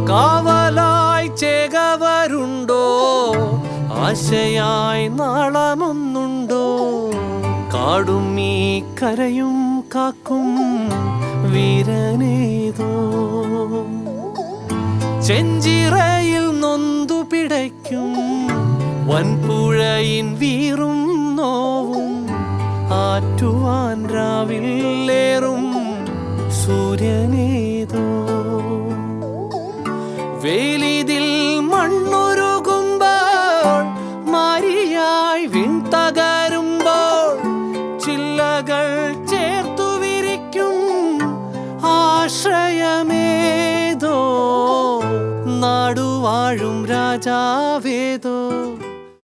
കാവലായി ചേകവരുണ്ടോ, ആശയായി നാളമൊന്നുണ്ടോ? കാടും ഈ കരയും കാക്കും വീരനേതോ. ചെഞ്ചിറയിൽ നൊന്തു പിടയ്ക്കും വൻപുഴയിൻ വീറും നോവും, ആറ്റുവാൻ രാവിലേറും സൂര്യനേതോ. വേലിതിൽ മണ്ണുരുകുമ്പോൾ, മാരിയായി വിൺ തകരുമ്പോൾ, ചില്ലകൾ ചേർത്തു വിരിക്കും ആശ്രയമേതോ. നാടുവാഴും രാജാവേതോ.